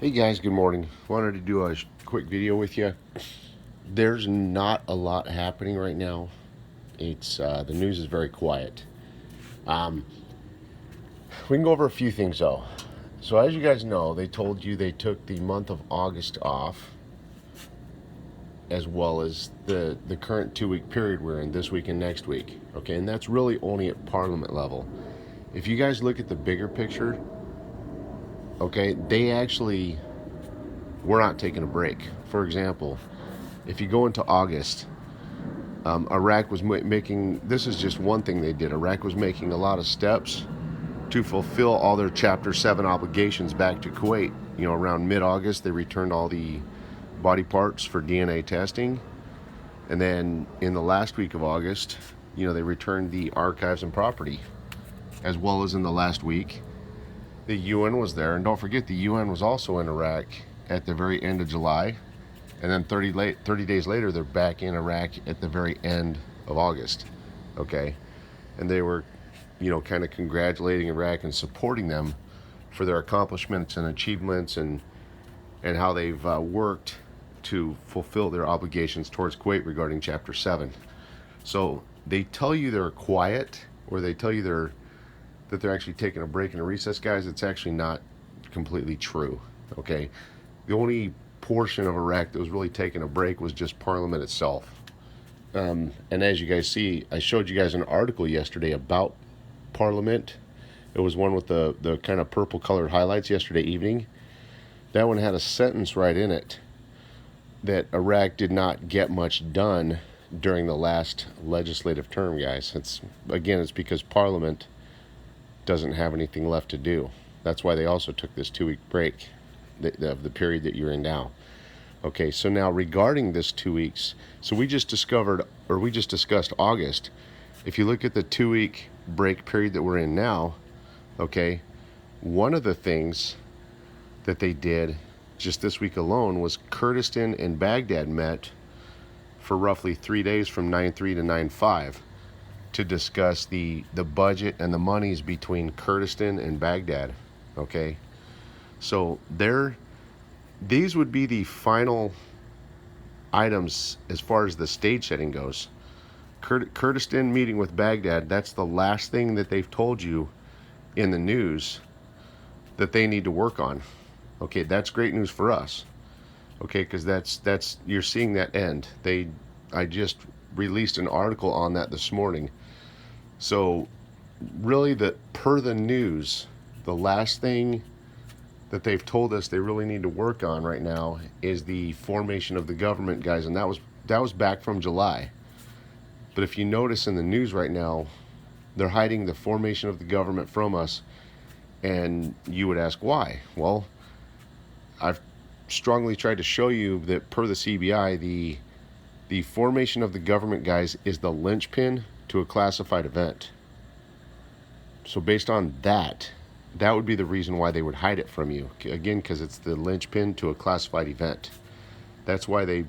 Hey guys, good morning. Wanted to do a quick video with you. There's not a lot happening right now. It's the news is very quiet. Um, we can go over a few things though. So as you guys know, they told you they took the month of August off, as well as the current 2 week period we're in this week and next week. Okay, and that's really only at Parliament level. If you guys look at the bigger picture, okay, they actually were not taking a break. For example, if you go into August, Iraq was making, this is just one thing they did. Iraq was making a lot of steps to fulfill all their Chapter 7 obligations back to Kuwait. You know, around mid-August, they returned all the body parts for DNA testing. And then in the last week of August, you know, they returned the archives and property. As well as in the last week, the UN was there. And don't forget, the UN was also in Iraq at the very end of July. And then 30 days later, they're back in Iraq at the very end of August. Okay? And they were, you know, kind of congratulating Iraq and supporting them for their accomplishments and achievements and how they've worked to fulfill their obligations towards Kuwait regarding Chapter 7. So they tell you they're quiet, or they tell you that they're actually taking a break and a recess, guys. It's actually not completely true. Okay? The only portion of Iraq that was really taking a break was just Parliament itself. And as you guys see, I showed you guys an article yesterday about Parliament. It was one with the kind of purple colored highlights yesterday evening. That one had a sentence right in it that Iraq did not get much done during the last legislative term, guys. It's because Parliament doesn't have anything left to do. That's why they also took this 2 week break of the period that you're in now. Okay, so now regarding this 2 weeks, so we just discussed August. If you look at the 2 week break period that we're in now, okay, one of the things that they did just this week alone was Kurdistan and Baghdad met for roughly 3 days from 9/3 to 9/5 to discuss the budget and the monies between Kurdistan and Baghdad. Okay, so these would be the final items as far as the stage setting goes. Kurdistan meeting with Baghdad, that's the last thing that they've told you in the news that they need to work on. Okay, that's great news for us. Okay, because that's you're seeing that end. I just released an article on that this morning. So really, per the news, the last thing that they've told us they really need to work on right now is the formation of the government, guys, and that was back from July. But if you notice in the news right now, they're hiding the formation of the government from us, and you would ask why. Well, I've strongly tried to show you that per the CBI, the formation of the government, guys, is the linchpin to a classified event. So based on that would be the reason why they would hide it from you. Again, because it's the linchpin to a classified event. That's why they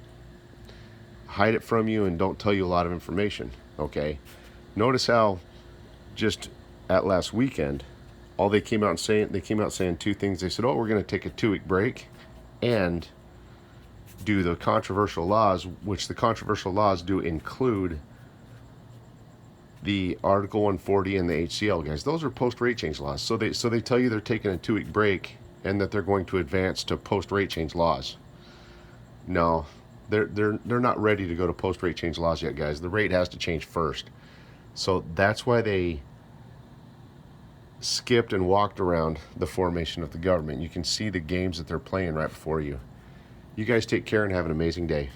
hide it from you and don't tell you a lot of information. Okay? Notice how just at last weekend, all they came out saying two things. They said, oh, we're going to take a 2 week break and do the controversial laws, which the controversial laws do include the Article 140 and the HCL, guys. Those are post-rate change laws. So they tell you they're taking a 2 week break and that they're going to advance to post-rate change laws. No, they're not ready to go to post-rate change laws yet, guys. The rate has to change first. So that's why they skipped and walked around the formation of the government. You can see the games that they're playing right before you. You guys take care and have an amazing day.